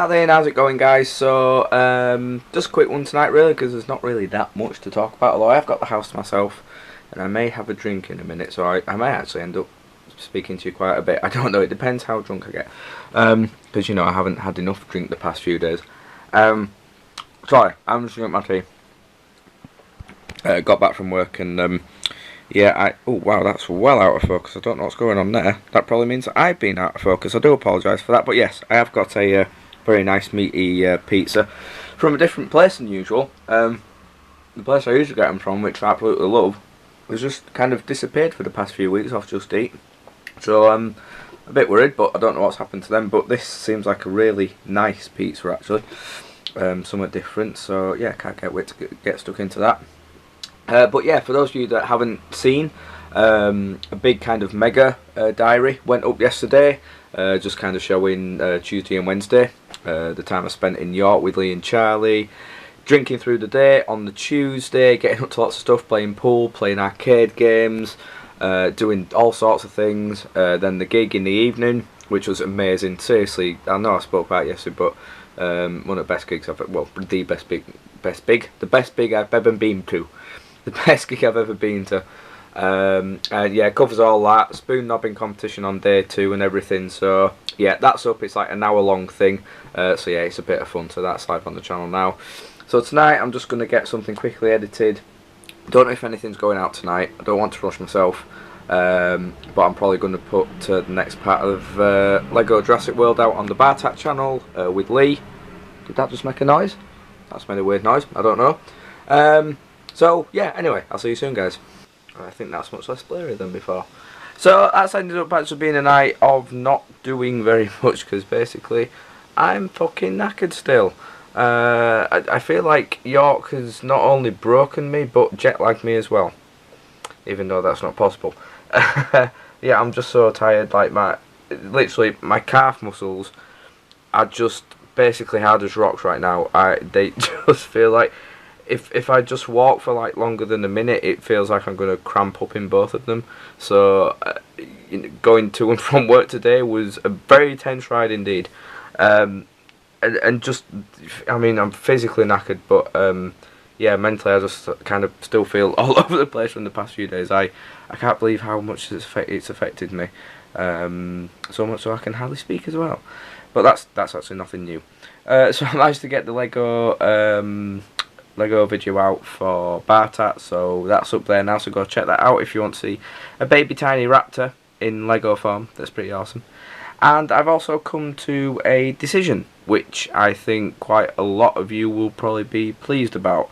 Hi there, how's it going, guys? So, just a quick one tonight really, because there's not really that much to talk about, although I've got the house to myself and I may have a drink in a minute, so I may actually end up speaking to you quite a bit. I don't know, it depends how drunk I get, because you know I haven't had enough drink the past few days. Sorry, I'm just drinking my tea. Got back from work and yeah, oh wow, that's well out of focus. I don't know what's going on there. That probably means that I've been out of focus. I do apologise for that, but yes, I have got a very nice meaty pizza from a different place than usual. The place I usually get them from, which I absolutely love, has just kind of disappeared for the past few weeks off Just Eat. So I'm a bit worried, but I don't know what's happened to them. But this seems like a really nice pizza actually, somewhat different. So yeah, can't wait to get stuck into that. But yeah, for those of you that haven't seen, a big kind of mega diary went up yesterday, just kind of showing Tuesday and Wednesday, the time I spent in York with Lee and Charlie, drinking through the day on the Tuesday, getting up to lots of stuff, playing pool, playing arcade games, doing all sorts of things, then the gig in the evening, which was amazing. Seriously, I know I spoke about it yesterday, but one of the best gigs the best gig I've ever been to. The best gig I've ever been to. And yeah, it covers all that. Spoon knobbing competition on day 2 and everything. So yeah, that's up. It's like an hour long thing. So yeah, it's a bit of fun. So that's live on the channel now. So tonight I'm just going to get something quickly edited. Don't know if anything's going out tonight. I don't want to rush myself. But I'm probably going to put the next part of Lego Jurassic World out on the Bartat channel with Lee. Did that just make a noise? That's made a weird noise. I don't know. So yeah, anyway, I'll see you soon, guys. I think that's much less blurry than before. So that's ended up actually being a night of not doing very much, because basically I'm fucking knackered still. I feel like York has not only broken me but jet lagged me as well, even though that's not possible. Yeah, I'm just so tired. Like literally my calf muscles are just basically hard as rocks right now. They just feel like if I just walk for like longer than a minute, it feels like I'm going to cramp up in both of them. So going to and from work today was a very tense ride indeed. And just, I mean, I'm physically knackered, but yeah, mentally I just kind of still feel all over the place from the past few days. I can't believe how much it's affected me, so much so I can hardly speak as well. But that's actually nothing new. So I managed to get the Lego video out for Bartat, so that's up there now, so go check that out if you want to see a baby tiny raptor in Lego form. That's pretty awesome. And I've also come to a decision which I think quite a lot of you will probably be pleased about,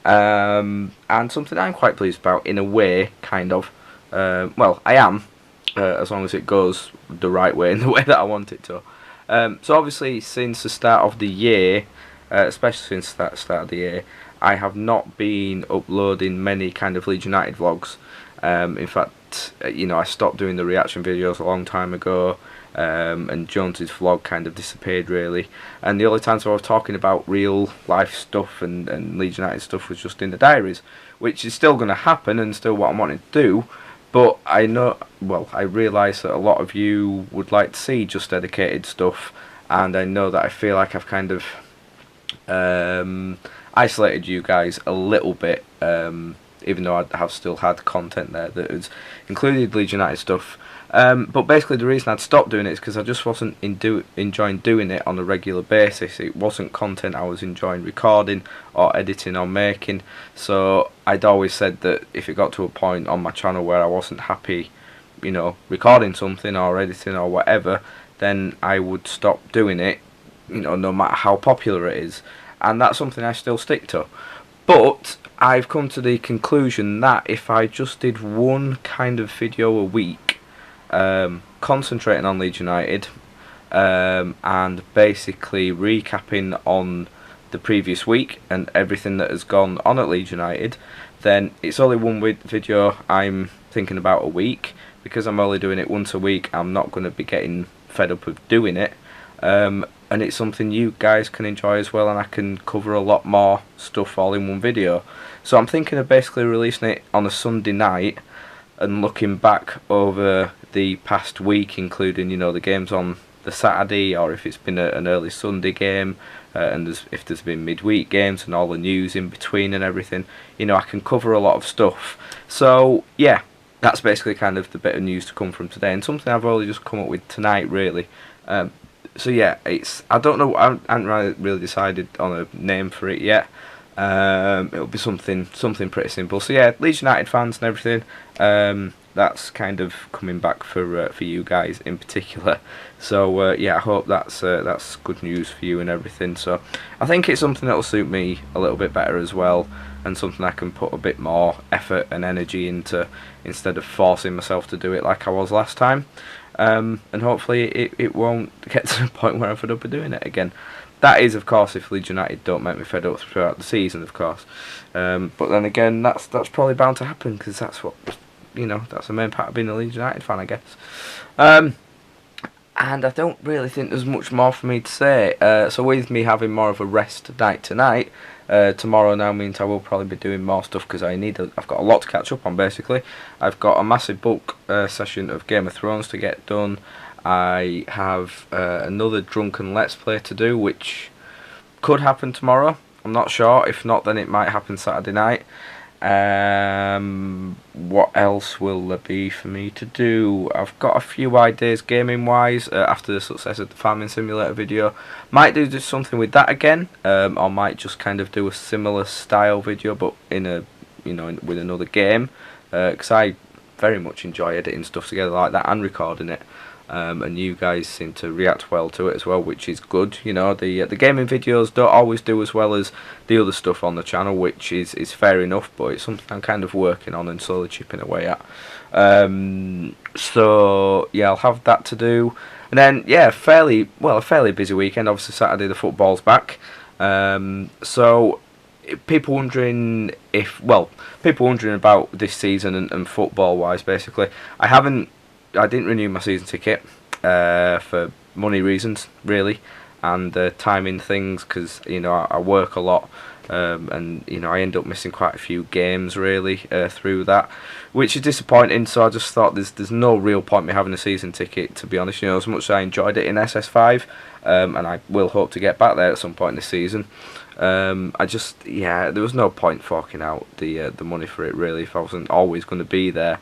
and something I'm quite pleased about in a way, kind of. Well, I am, as long as it goes the right way, in the way that I want it to. So obviously since the start of the year, especially since that start of the year, I have not been uploading many kind of Leeds United vlogs. In fact, you know, I stopped doing the reaction videos a long time ago, and Jonesy's vlog kind of disappeared really. And the only times I was talking about real life stuff and Leeds United stuff was just in the diaries, which is still going to happen and still what I'm wanting to do. But I know, well, I realise that a lot of you would like to see just dedicated stuff, and I know that I feel like I've kind of isolated you guys a little bit, even though I have still had content there that has included Leeds United stuff. But basically the reason I'd stopped doing it is because I just wasn't enjoying doing it on a regular basis. It wasn't content I was enjoying recording or editing or making. So I'd always said that if it got to a point on my channel where I wasn't happy, you know, recording something or editing or whatever, then I would stop doing it, you know, no matter how popular it is. And that's something I still stick to. But I've come to the conclusion that if I just did one kind of video a week, concentrating on Leeds United, and basically recapping on the previous week and everything that has gone on at Leeds United, then it's only one video I'm thinking about a week. Because I'm only doing it once a week, I'm not going to be getting fed up with doing it. And it's something you guys can enjoy as well, and I can cover a lot more stuff all in one video. So I'm thinking of basically releasing it on a Sunday night and looking back over the past week, including, you know, the games on the Saturday, or if it's been an early Sunday game, and if there's been midweek games and all the news in between and everything, I can cover a lot of stuff. So yeah, that's basically kind of the bit of news to come from today, and something I've only just come up with tonight, really. So yeah, I don't know. I haven't really decided on a name for it yet. It'll be something pretty simple. So yeah, Leeds United fans and everything. That's kind of coming back for you guys in particular. So yeah, I hope that's good news for you and everything. So I think it's something that'll suit me a little bit better as well, and something I can put a bit more effort and energy into instead of forcing myself to do it like I was last time. And hopefully it won't get to the point where I'm fed up of doing it again. That is, of course, if Leeds United don't make me fed up throughout the season, of course. But then again, that's probably bound to happen, because that's what, that's the main part of being a Leeds United fan, I guess. And I don't really think there's much more for me to say. So with me having more of a rest night tonight, tomorrow now means I will probably be doing more stuff, because I've got a lot to catch up on, basically. I've got a massive bulk session of Game of Thrones to get done. I have another drunken Let's Play to do, which could happen tomorrow. I'm not sure. If not, then it might happen Saturday night. What else will there be for me to do? I've got a few ideas gaming wise after the success of the Farming Simulator video. Might do just something with that again, or might just kind of do a similar style video, but with another game, because I very much enjoy editing stuff together like that and recording it. And you guys seem to react well to it as well, which is good. The gaming videos don't always do as well as the other stuff on the channel, which is fair enough, but it's something I'm kind of working on and slowly chipping away at. So yeah, I'll have that to do, and then yeah, a fairly busy weekend. Obviously Saturday the football's back. So people wondering about this season and football wise, basically, I didn't renew my season ticket for money reasons, really, and timing things, because I work a lot, and I end up missing quite a few games really through that, which is disappointing. So I just thought there's no real point me having a season ticket, to be honest. As much as I enjoyed it in SS5, and I will hope to get back there at some point this season. There was no point forking out the money for it, really, if I wasn't always going to be there.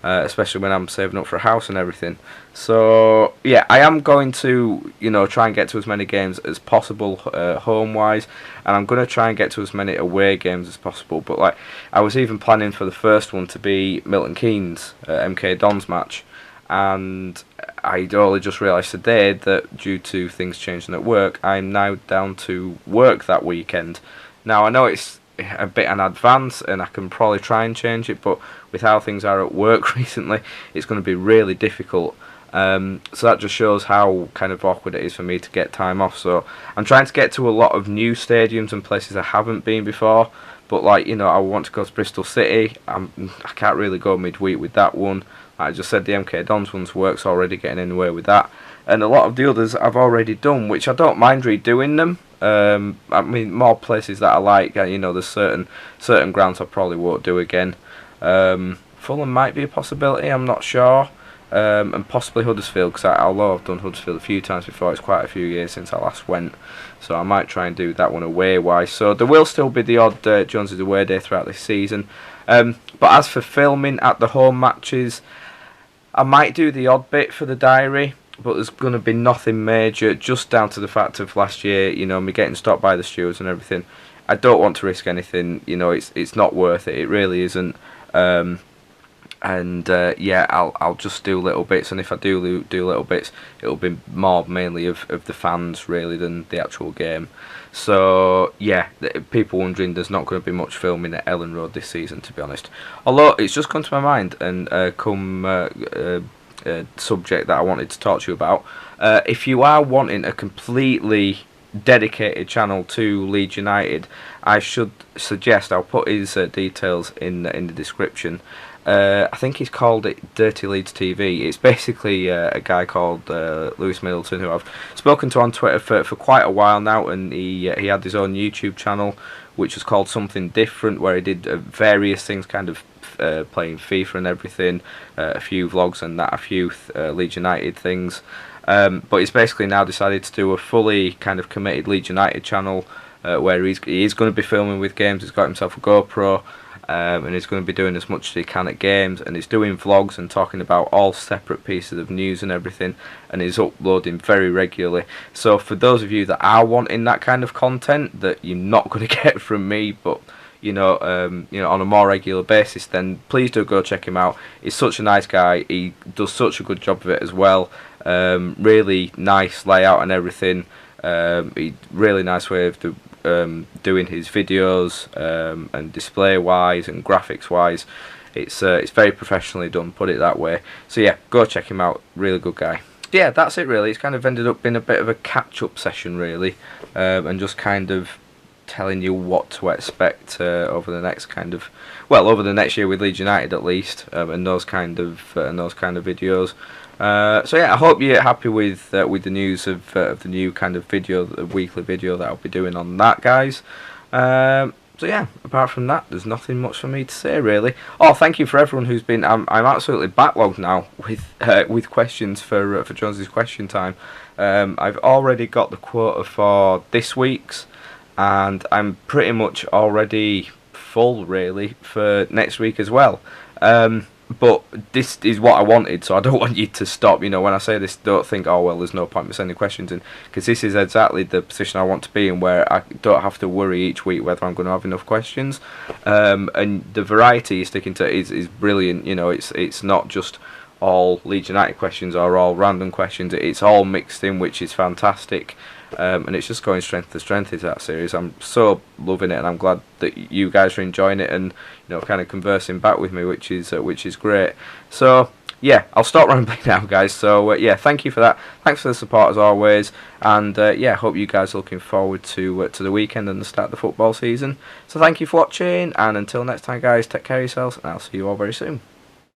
Especially when I'm saving up for a house and everything. So yeah, I am going to try and get to as many games as possible home wise, and I'm going to try and get to as many away games as possible. But I was even planning for the first one to be Milton Keynes MK Dons match, and I'd only just realised today that due to things changing at work, I'm now down to work that weekend. Now I know it's a bit in advance and I can probably try and change it, but with how things are at work recently, it's going to be really difficult. So that just shows how kind of awkward it is for me to get time off. So I'm trying to get to a lot of new stadiums and places I haven't been before, but I want to go to Bristol City. I can't really go midweek with that one. Like I just said, the MK Dons one's work's already getting anywhere with that, and a lot of the others I've already done, which I don't mind redoing them. I mean, more places that I like. There's certain grounds I probably won't do again. Fulham might be a possibility. I'm not sure. And possibly Huddersfield, because although I've done Huddersfield a few times before, it's quite a few years since I last went. So I might try and do that one away wise. So there will still be the odd Jonesy's away day throughout this season. But as for filming at the home matches, I might do the odd bit for the diary, but there's going to be nothing major, just down to the fact of last year, me getting stopped by the stewards and everything. I don't want to risk anything, it's not worth it, it really isn't. I'll just do little bits, and if I do little bits, it'll be more mainly of the fans really than the actual game. So yeah, people wondering, there's not going to be much filming at Ellen Road this season, to be honest. Although it's just come to my mind and subject that I wanted to talk to you about. If you are wanting a completely dedicated channel to Leeds United, I should suggest, I'll put his details in the description. I think he's called it Dirty Leeds TV. It's basically a guy called Lewis Middleton, who I've spoken to on Twitter for quite a while now, and he had his own YouTube channel, which was called Something Different, where he did various things, kind of playing FIFA and everything, a few vlogs and that, a few Leeds United things. But he's basically now decided to do a fully kind of committed Leeds United channel, where he is going to be filming with games. He's got himself a GoPro, and he's going to be doing as much as he can at games, and he's doing vlogs and talking about all separate pieces of news and everything, and he's uploading very regularly. So for those of you that are wanting that kind of content that you're not going to get from me, but on a more regular basis, then please do go check him out. He's such a nice guy. He does such a good job of it as well. Really nice layout and everything. Really nice way of doing his videos, and display wise and graphics wise. It's very professionally done, put it that way. So yeah, go check him out. Really good guy. Yeah, that's it really. It's kind of ended up being a bit of a catch-up session really, and just kind of telling you what to expect over the next year with Leeds United at least, and those kind of videos. So yeah, I hope you're happy with the news of the new kind of video, the weekly video that I'll be doing on that, guys. So yeah, apart from that, there's nothing much for me to say really. Oh, thank you for everyone who's been. I'm absolutely backlogged now with questions for Jonesy's question time. I've already got the quota for this week's, and I'm pretty much already full really for next week as well. But this is what I wanted, so I don't want you to stop. When I say this, don't think, oh well, there's no point in sending questions in, because this is exactly the position I want to be in, where I don't have to worry each week whether I'm going to have enough questions. And the variety you're sticking to is brilliant. It's not just all Leeds United questions or all random questions. It's all mixed in, which is fantastic. And it's just going strength to strength into that series. I'm so loving it, and I'm glad that you guys are enjoying it and kind of conversing back with me, which is great. So yeah, I'll stop rambling now, guys. So yeah, thank you for that. Thanks for the support as always, and yeah, hope you guys are looking forward to the weekend and the start of the football season. So thank you for watching, and until next time, guys, take care of yourselves, and I'll see you all very soon.